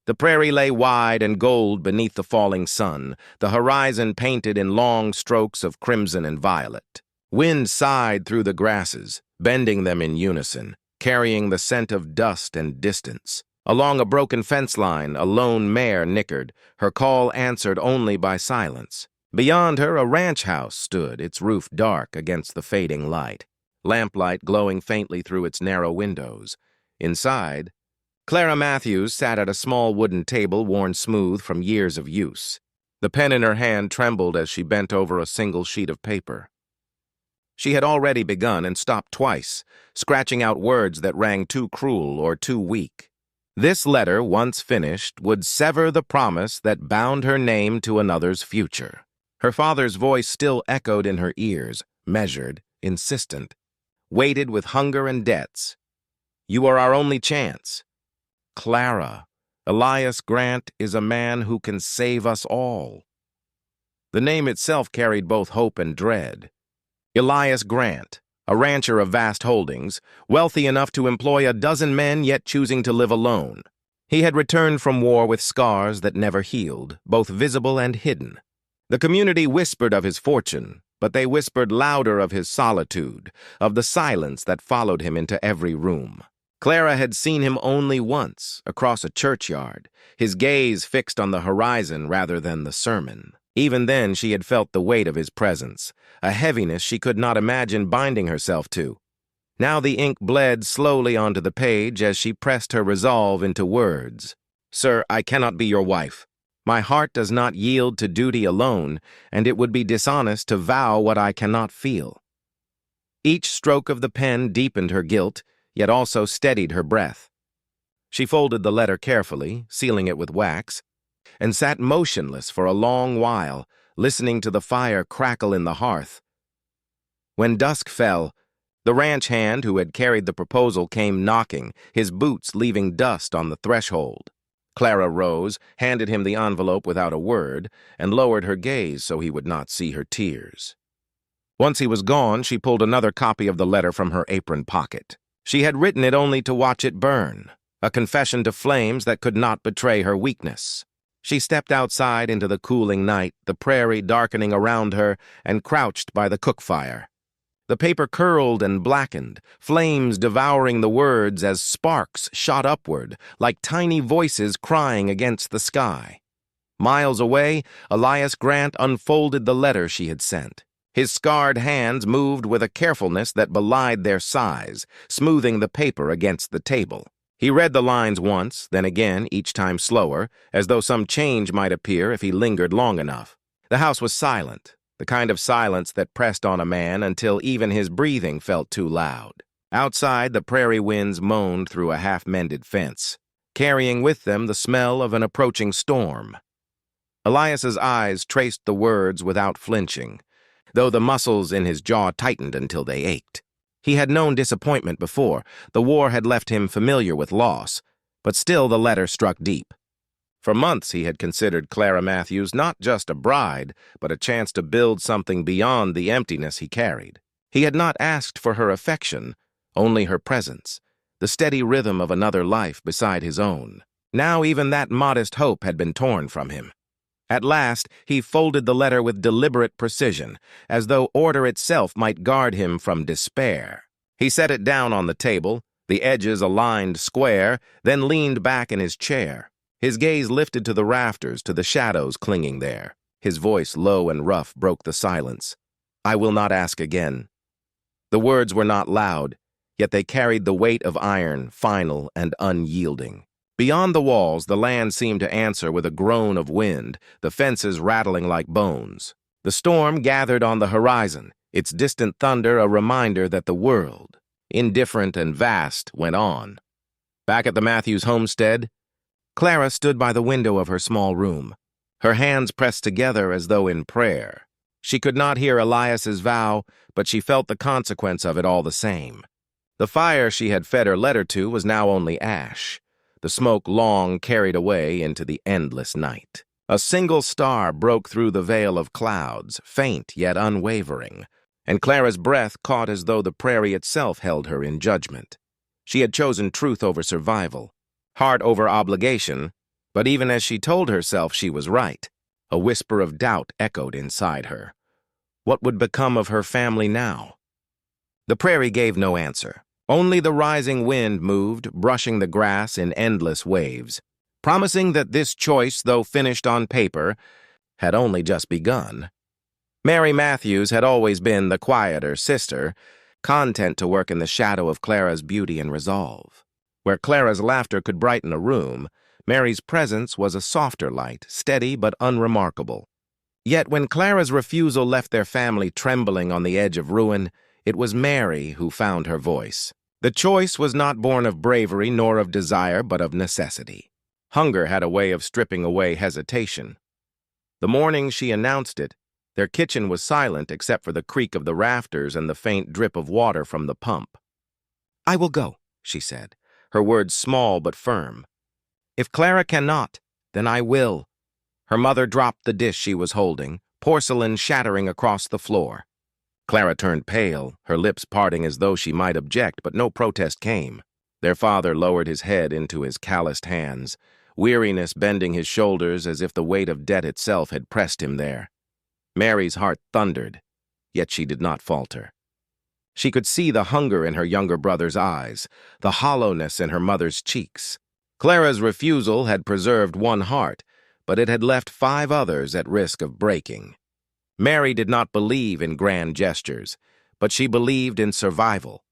The prairie lay wide and gold beneath the falling sun, the horizon painted in long strokes of crimson and violet. Wind sighed through the grasses, bending them in unison, carrying the scent of dust and distance. Along a broken fence line, a lone mare nickered, her call answered only by silence. Beyond her, a ranch house stood, its roof dark against the fading light, lamplight glowing faintly through its narrow windows. Inside, Clara Matthews sat at a small wooden table worn smooth from years of use. The pen in her hand trembled as she bent over a single sheet of paper. She had already begun and stopped twice, scratching out words that rang too cruel or too weak. This letter, once finished, would sever the promise that bound her name to another's future. Her father's voice still echoed in her ears, measured, insistent, weighted with hunger and debts. "You are our only chance. Clara, Elias Grant is a man who can save us all." The name itself carried both hope and dread. Elias Grant, a rancher of vast holdings, wealthy enough to employ a dozen men yet choosing to live alone. He had returned from war with scars that never healed, both visible and hidden. The community whispered of his fortune, but they whispered louder of his solitude, of the silence that followed him into every room. Clara had seen him only once, across a churchyard, his gaze fixed on the horizon rather than the sermon. Even then she had felt the weight of his presence, a heaviness she could not imagine binding herself to. Now the ink bled slowly onto the page as she pressed her resolve into words. "Sir, I cannot be your wife. My heart does not yield to duty alone, and it would be dishonest to vow what I cannot feel." Each stroke of the pen deepened her guilt, yet also steadied her breath. She folded the letter carefully, sealing it with wax, and sat motionless for a long while, listening to the fire crackle in the hearth. When dusk fell, the ranch hand who had carried the proposal came knocking, his boots leaving dust on the threshold. Clara rose, handed him the envelope without a word, and lowered her gaze so he would not see her tears. Once he was gone, she pulled another copy of the letter from her apron pocket. She had written it only to watch it burn, a confession to flames that could not betray her weakness. She stepped outside into the cooling night, the prairie darkening around her, and crouched by the cook fire. The paper curled and blackened, flames devouring the words as sparks shot upward, like tiny voices crying against the sky. Miles away, Elias Grant unfolded the letter she had sent. His scarred hands moved with a carefulness that belied their size, smoothing the paper against the table. He read the lines once, then again, each time slower, as though some change might appear if he lingered long enough. The house was silent, the kind of silence that pressed on a man until even his breathing felt too loud. Outside, the prairie winds moaned through a half-mended fence, carrying with them the smell of an approaching storm. Elias's eyes traced the words without flinching, though the muscles in his jaw tightened until they ached. He had known disappointment before. The war had left him familiar with loss, but still the letter struck deep. For months he had considered Clara Matthews not just a bride, but a chance to build something beyond the emptiness he carried. He had not asked for her affection, only her presence, the steady rhythm of another life beside his own. Now even that modest hope had been torn from him. At last, he folded the letter with deliberate precision, as though order itself might guard him from despair. He set it down on the table, the edges aligned square, then leaned back in his chair. His gaze lifted to the rafters, to the shadows clinging there. His voice, low and rough, broke the silence. "I will not ask again." The words were not loud, yet they carried the weight of iron, final and unyielding. Beyond the walls, the land seemed to answer with a groan of wind, the fences rattling like bones. The storm gathered on the horizon, its distant thunder a reminder that the world, indifferent and vast, went on. Back at the Matthews homestead, Clara stood by the window of her small room, her hands pressed together as though in prayer. She could not hear Elias's vow, but she felt the consequence of it all the same. The fire she had fed her letter to was now only ash, the smoke long carried away into the endless night. A single star broke through the veil of clouds, faint yet unwavering, and Clara's breath caught as though the prairie itself held her in judgment. She had chosen truth over survival, heart over obligation, But even as she told herself she was right, a whisper of doubt echoed inside her. What would become of her family now? The prairie gave no answer. Only the rising wind moved, brushing the grass in endless waves, promising that this choice, though finished on paper, had only just begun. Mary Matthews had always been the quieter sister, content to work in the shadow of Clara's beauty and resolve. Where Clara's laughter could brighten a room, Mary's presence was a softer light, steady but unremarkable. Yet when Clara's refusal left their family trembling on the edge of ruin, it was Mary who found her voice. The choice was not born of bravery nor of desire, but of necessity. Hunger had a way of stripping away hesitation. The morning she announced it, their kitchen was silent except for the creak of the rafters and the faint drip of water from the pump. "I will go," she said, her words small but firm. "If Clara cannot, then I will." Her mother dropped the dish she was holding, porcelain shattering across the floor. Clara turned pale, her lips parting as though she might object, but no protest came. Their father lowered his head into his calloused hands, weariness bending his shoulders as if the weight of debt itself had pressed him there. Mary's heart thundered, yet she did not falter. She could see the hunger in her younger brother's eyes, the hollowness in her mother's cheeks. Clara's refusal had preserved one heart, but it had left 5 others at risk of breaking. Mary did not believe in grand gestures, but she believed in survival.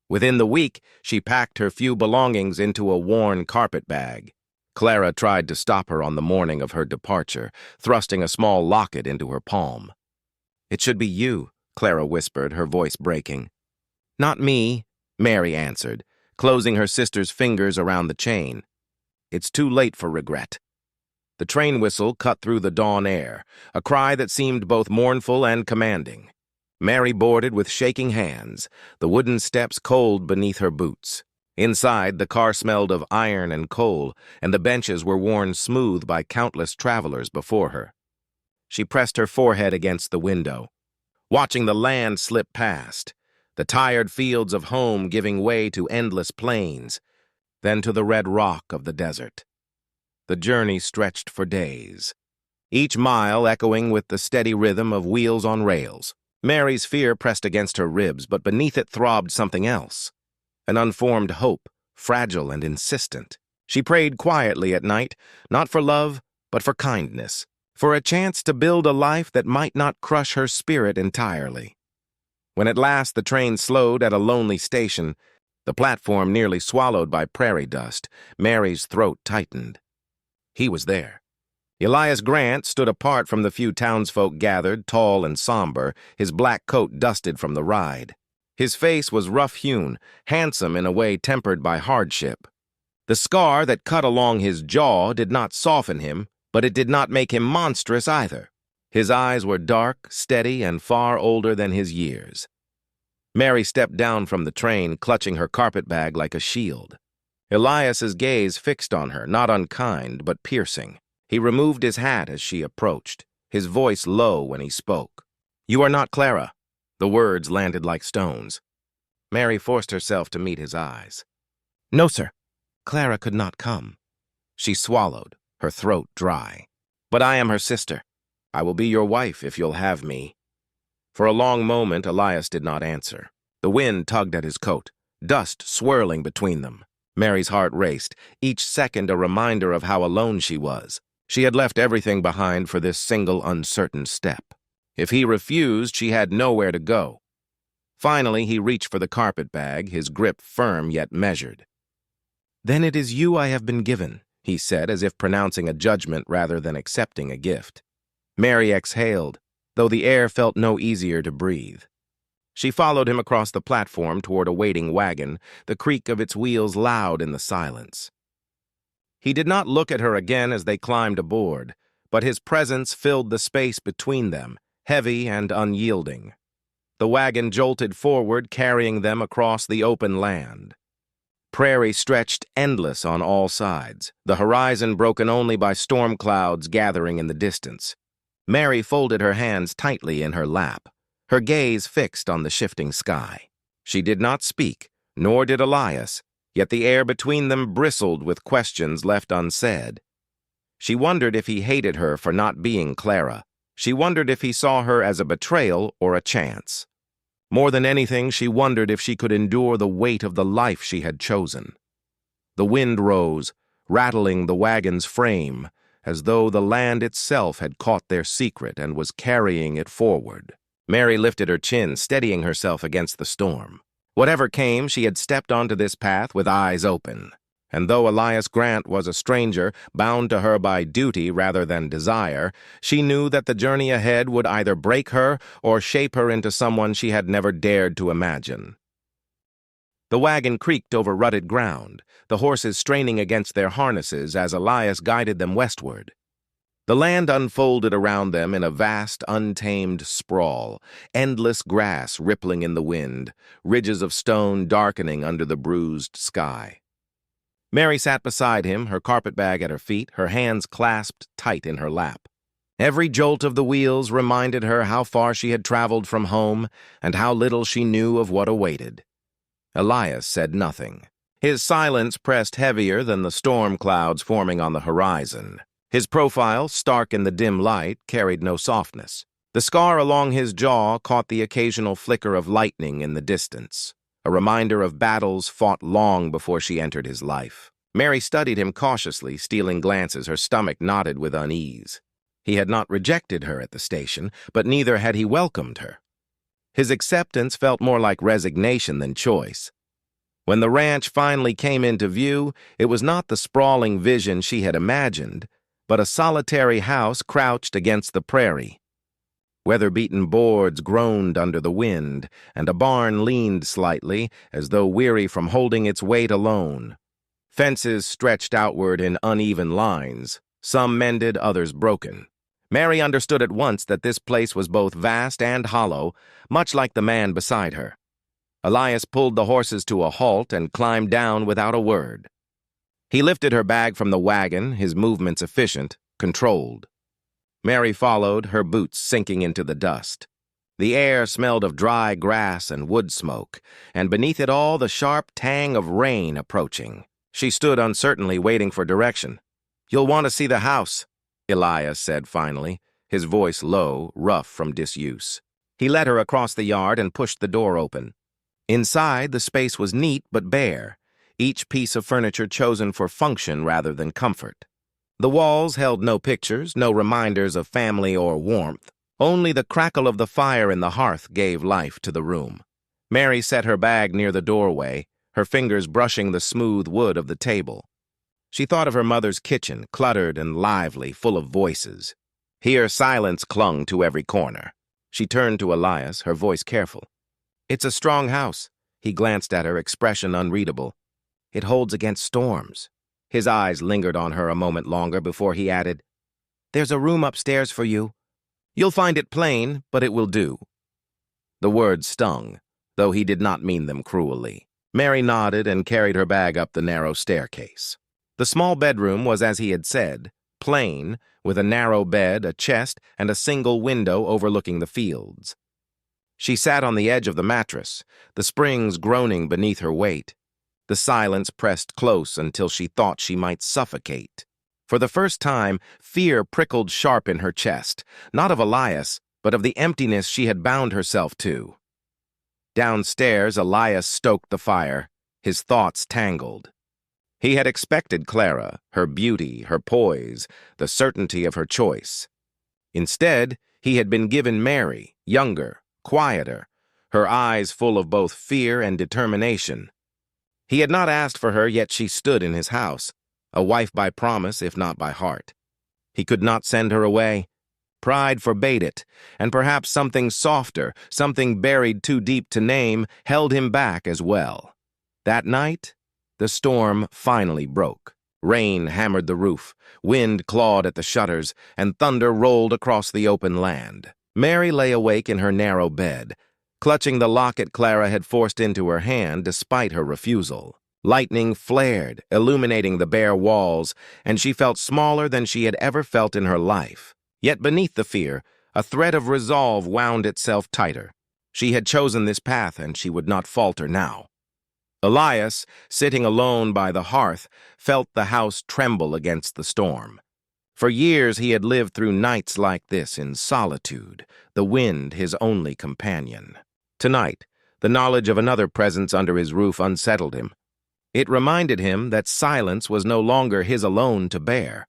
Within the week, she packed her few belongings into a worn carpet bag. Clara tried to stop her on the morning of her departure, thrusting a small locket into her palm. "It should be you," Clara whispered, her voice breaking. "Not me," Mary answered, closing her sister's fingers around the chain. "It's too late for regret." The train whistle cut through the dawn air, a cry that seemed both mournful and commanding. Mary boarded with shaking hands, the wooden steps cold beneath her boots. Inside, the car smelled of iron and coal, and the benches were worn smooth by countless travelers before her. She pressed her forehead against the window, watching the land slip past, the tired fields of home giving way to endless plains, then to the red rock of the desert. The journey stretched for days, each mile echoing with the steady rhythm of wheels on rails. Mary's fear pressed against her ribs, but beneath it throbbed something else, an unformed hope, fragile and insistent. She prayed quietly at night, not for love, but for kindness, for a chance to build a life that might not crush her spirit entirely. When at last the train slowed at a lonely station, the platform nearly swallowed by prairie dust, Mary's throat tightened. He was there. Elias Grant stood apart from the few townsfolk gathered, tall and somber, his black coat dusted from the ride. His face was rough-hewn, handsome in a way tempered by hardship. The scar that cut along his jaw did not soften him, but it did not make him monstrous either. His eyes were dark, steady, and far older than his years. Mary stepped down from the train, clutching her carpetbag like a shield. Elias's gaze fixed on her, not unkind, but piercing. He removed his hat as she approached, his voice low when he spoke. "You are not Clara." The words landed like stones. Mary forced herself to meet his eyes. "No, sir. Clara could not come." She swallowed, her throat dry. "But I am her sister. I will be your wife if you'll have me." For a long moment, Elias did not answer. The wind tugged at his coat, dust swirling between them. Mary's heart raced, each second a reminder of how alone she was. She had left everything behind for this single uncertain step. If he refused, she had nowhere to go. Finally, he reached for the carpetbag, his grip firm yet measured. "Then it is you I have been given," he said, as if pronouncing a judgment rather than accepting a gift. Mary exhaled, though the air felt no easier to breathe. She followed him across the platform toward a waiting wagon, the creak of its wheels loud in the silence. He did not look at her again as they climbed aboard, but his presence filled the space between them, heavy and unyielding. The wagon jolted forward, carrying them across the open land. Prairie stretched endless on all sides, the horizon broken only by storm clouds gathering in the distance. Mary folded her hands tightly in her lap, her gaze fixed on the shifting sky. She did not speak, nor did Elias, yet the air between them bristled with questions left unsaid. She wondered if he hated her for not being Clara. She wondered if he saw her as a betrayal or a chance. More than anything, she wondered if she could endure the weight of the life she had chosen. The wind rose, rattling the wagon's frame, as though the land itself had caught their secret and was carrying it forward. Mary lifted her chin, steadying herself against the storm. Whatever came, she had stepped onto this path with eyes open. And though Elias Grant was a stranger, bound to her by duty rather than desire, she knew that the journey ahead would either break her or shape her into someone she had never dared to imagine. The wagon creaked over rutted ground, the horses straining against their harnesses as Elias guided them westward. The land unfolded around them in a vast, untamed sprawl, endless grass rippling in the wind, ridges of stone darkening under the bruised sky. Mary sat beside him, her carpetbag at her feet, her hands clasped tight in her lap. Every jolt of the wheels reminded her how far she had traveled from home and how little she knew of what awaited. Elias said nothing. His silence pressed heavier than the storm clouds forming on the horizon. His profile, stark in the dim light, carried no softness. The scar along his jaw caught the occasional flicker of lightning in the distance, a reminder of battles fought long before she entered his life. Mary studied him cautiously, stealing glances, her stomach knotted with unease. He had not rejected her at the station, but neither had he welcomed her. His acceptance felt more like resignation than choice. When the ranch finally came into view, it was not the sprawling vision she had imagined, but a solitary house crouched against the prairie. Weather-beaten boards groaned under the wind, and a barn leaned slightly, as though weary from holding its weight alone. Fences stretched outward in uneven lines, some mended, others broken. Mary understood at once that this place was both vast and hollow, much like the man beside her. Elias pulled the horses to a halt and climbed down without a word. He lifted her bag from the wagon, his movements efficient, controlled. Mary followed, her boots sinking into the dust. The air smelled of dry grass and wood smoke, and beneath it all the sharp tang of rain approaching. She stood uncertainly, waiting for direction. "You'll want to see the house," Elias said finally, his voice low, rough from disuse. He led her across the yard and pushed the door open. Inside, the space was neat but bare, each piece of furniture chosen for function rather than comfort. The walls held no pictures, no reminders of family or warmth. Only the crackle of the fire in the hearth gave life to the room. Mary set her bag near the doorway, her fingers brushing the smooth wood of the table. She thought of her mother's kitchen, cluttered and lively, full of voices. Here silence clung to every corner. She turned to Elias, her voice careful. "It's a strong house." He glanced at her, expression unreadable. "It holds against storms." His eyes lingered on her a moment longer before he added, "There's a room upstairs for you. You'll find it plain, but it will do." The words stung, though he did not mean them cruelly. Mary nodded and carried her bag up the narrow staircase. The small bedroom was as he had said, plain, with a narrow bed, a chest, and a single window overlooking the fields. She sat on the edge of the mattress, the springs groaning beneath her weight. The silence pressed close until she thought she might suffocate. For the first time, fear prickled sharp in her chest, not of Elias, but of the emptiness she had bound herself to. Downstairs, Elias stoked the fire, his thoughts tangled. He had expected Clara, her beauty, her poise, the certainty of her choice. Instead, he had been given Mary, younger, quieter, her eyes full of both fear and determination. He had not asked for her, yet she stood in his house, a wife by promise, if not by heart. He could not send her away. Pride forbade it, and perhaps something softer, something buried too deep to name, held him back as well. That night, the storm finally broke. Rain hammered the roof, wind clawed at the shutters, and thunder rolled across the open land. Mary lay awake in her narrow bed, clutching the locket Clara had forced into her hand despite her refusal. Lightning flared, illuminating the bare walls, and she felt smaller than she had ever felt in her life. Yet beneath the fear, a thread of resolve wound itself tighter. She had chosen this path, and she would not falter now. Elias, sitting alone by the hearth, felt the house tremble against the storm. For years he had lived through nights like this in solitude, the wind his only companion. Tonight, the knowledge of another presence under his roof unsettled him. It reminded him that silence was no longer his alone to bear.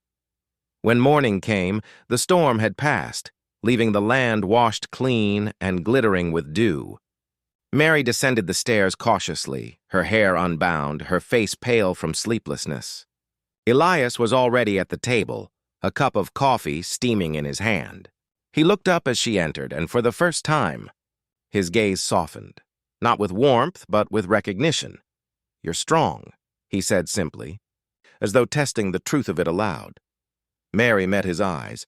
When morning came, the storm had passed, leaving the land washed clean and glittering with dew. Mary descended the stairs cautiously, her hair unbound, her face pale from sleeplessness. Elias was already at the table, a cup of coffee steaming in his hand. He looked up as she entered, and for the first time, his gaze softened, not with warmth, but with recognition. "You're strong," he said simply, as though testing the truth of it aloud. Mary met his eyes,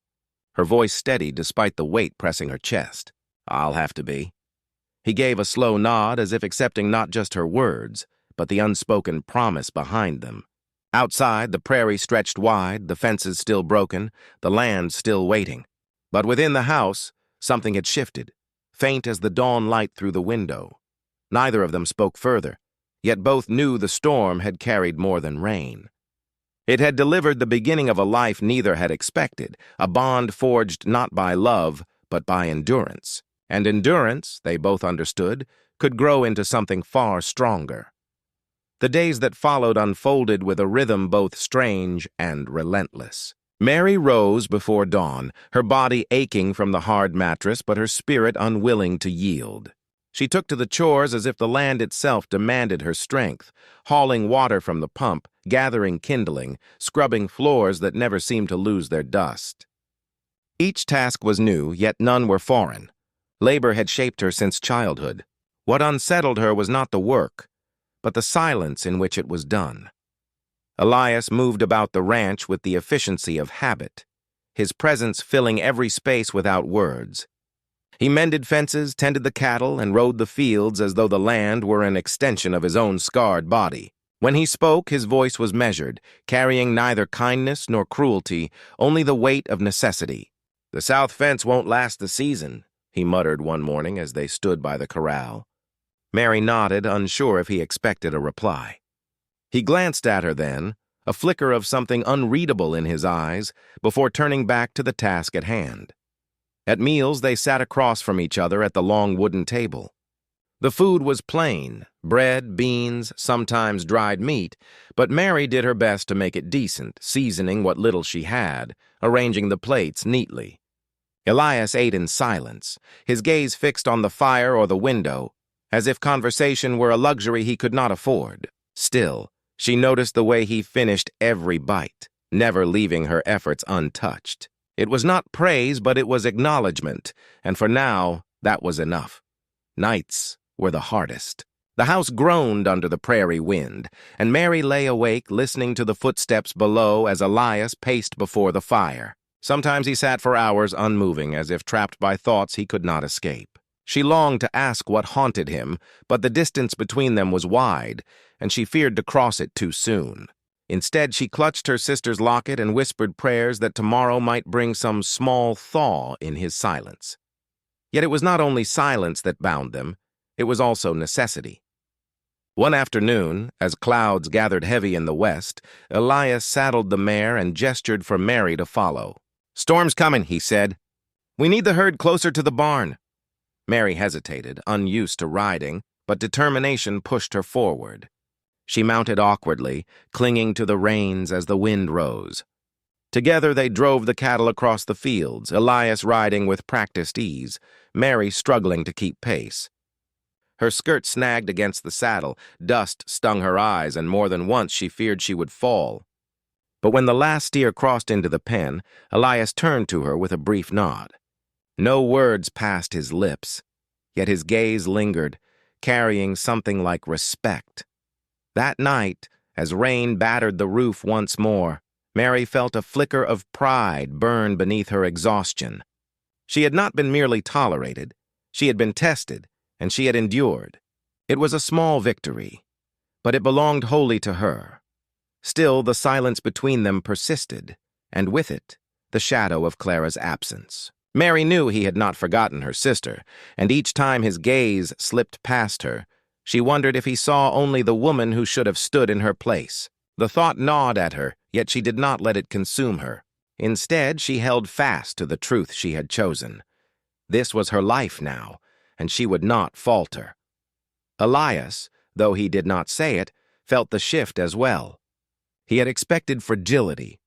her voice steady despite the weight pressing her chest. "I'll have to be." He gave a slow nod as if accepting not just her words, but the unspoken promise behind them. Outside, the prairie stretched wide, the fences still broken, the land still waiting. But within the house, something had shifted, faint as the dawn light through the window. Neither of them spoke further, yet both knew the storm had carried more than rain. It had delivered the beginning of a life neither had expected, a bond forged not by love, but by endurance. And endurance, they both understood, could grow into something far stronger. The days that followed unfolded with a rhythm both strange and relentless. Mary rose before dawn, her body aching from the hard mattress, but her spirit unwilling to yield. She took to the chores as if the land itself demanded her strength, hauling water from the pump, gathering kindling, scrubbing floors that never seemed to lose their dust. Each task was new, yet none were foreign. Labor had shaped her since childhood. What unsettled her was not the work, but the silence in which it was done. Elias moved about the ranch with the efficiency of habit, his presence filling every space without words. He mended fences, tended the cattle, and rode the fields as though the land were an extension of his own scarred body. When he spoke, his voice was measured, carrying neither kindness nor cruelty, only the weight of necessity. "The south fence won't last the season," he muttered one morning as they stood by the corral. Mary nodded, unsure if he expected a reply. He glanced at her then, a flicker of something unreadable in his eyes, before turning back to the task at hand. At meals, they sat across from each other at the long wooden table. The food was plain, bread, beans, sometimes dried meat, but Mary did her best to make it decent, seasoning what little she had, arranging the plates neatly. Elias ate in silence, his gaze fixed on the fire or the window, as if conversation were a luxury he could not afford. Still, she noticed the way he finished every bite, never leaving her efforts untouched. It was not praise, but it was acknowledgement, and for now, that was enough. Nights were the hardest. The house groaned under the prairie wind, and Mary lay awake listening to the footsteps below as Elias paced before the fire. Sometimes he sat for hours unmoving, as if trapped by thoughts he could not escape. She longed to ask what haunted him, but the distance between them was wide, and she feared to cross it too soon. Instead, she clutched her sister's locket and whispered prayers that tomorrow might bring some small thaw in his silence. Yet it was not only silence that bound them, it was also necessity. One afternoon, as clouds gathered heavy in the west, Elias saddled the mare and gestured for Mary to follow. "Storm's coming," he said. "We need the herd closer to the barn." Mary hesitated, unused to riding, but determination pushed her forward. She mounted awkwardly, clinging to the reins as the wind rose. Together they drove the cattle across the fields, Elias riding with practiced ease, Mary struggling to keep pace. Her skirt snagged against the saddle, dust stung her eyes, and more than once she feared she would fall. But when the last steer crossed into the pen, Elias turned to her with a brief nod. No words passed his lips, yet his gaze lingered, carrying something like respect. That night, as rain battered the roof once more, Mary felt a flicker of pride burn beneath her exhaustion. She had not been merely tolerated, she had been tested, and she had endured. It was a small victory, but it belonged wholly to her. Still, the silence between them persisted, and with it, the shadow of Clara's absence. Mary knew he had not forgotten her sister, and each time his gaze slipped past her, she wondered if he saw only the woman who should have stood in her place. The thought gnawed at her, yet she did not let it consume her. Instead, she held fast to the truth she had chosen. This was her life now, and she would not falter. Elias, though he did not say it, felt the shift as well. He had expected fragility,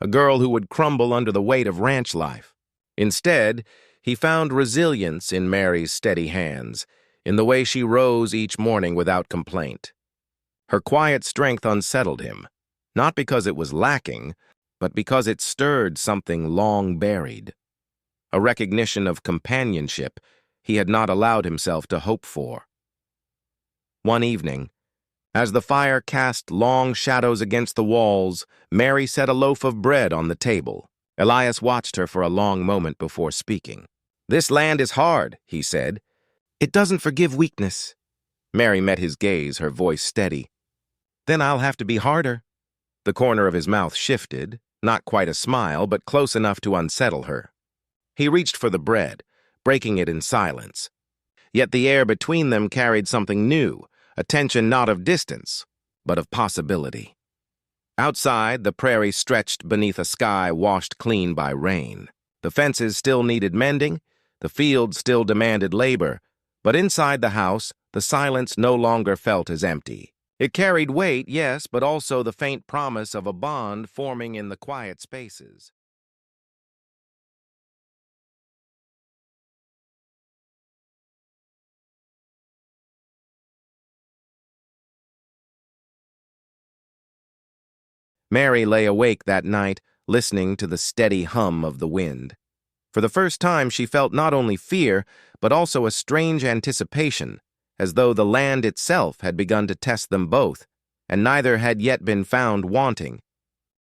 a girl who would crumble under the weight of ranch life. Instead, he found resilience in Mary's steady hands, in the way she rose each morning without complaint. Her quiet strength unsettled him, not because it was lacking, but because it stirred something long buried, a recognition of companionship he had not allowed himself to hope for. One evening, as the fire cast long shadows against the walls, Mary set a loaf of bread on the table. Elias watched her for a long moment before speaking. "This land is hard," he said. "It doesn't forgive weakness." Mary met his gaze, her voice steady. "Then I'll have to be harder." The corner of his mouth shifted, not quite a smile, but close enough to unsettle her. He reached for the bread, breaking it in silence. Yet the air between them carried something new, a tension not of distance, but of possibility. Outside, the prairie stretched beneath a sky washed clean by rain. The fences still needed mending, the fields still demanded labor, but inside the house, the silence no longer felt as empty. It carried weight, yes, but also the faint promise of a bond forming in the quiet spaces. Mary lay awake that night, listening to the steady hum of the wind. For the first time, she felt not only fear, but also a strange anticipation, as though the land itself had begun to test them both, and neither had yet been found wanting.